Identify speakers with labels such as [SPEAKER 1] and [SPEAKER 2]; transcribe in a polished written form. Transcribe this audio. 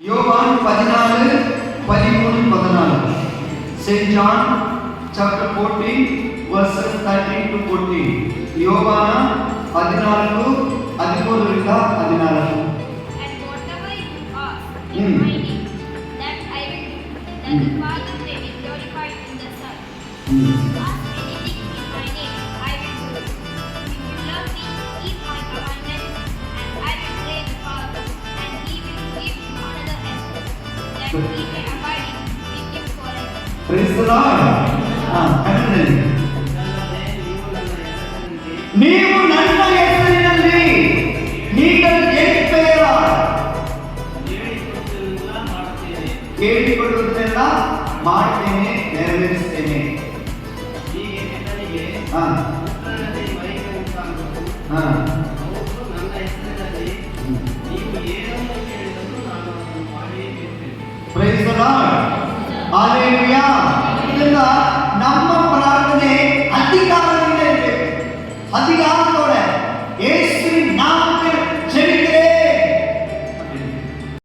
[SPEAKER 1] யோவான் 14, 13, 14. Saint John chapter 14 verses 13 to 14. யோவான 14 13 ರಿಂದ 14.
[SPEAKER 2] And whatever you ask in my name, that I will do, that the Father may be glorified in the Son. Ask anything in my name, I will do it. If you love me, keep my commandments, and I will pray the Father, and He will give you another helper, that He may abide with you forever.
[SPEAKER 1] Praise the Lord. Continue. ನೀವು ನನ್ನ ಹೆಸರಿನಲ್ಲಿ நீங்கள் என் பெயரால் ಕೇಳಿಕೊಳ್ಳುವುದೆಲ್ಲ ಮಾಡ್ತೇನೆ, ನೆರವೇರಿಸ್ತೇನೆ. ಹೀಗೆ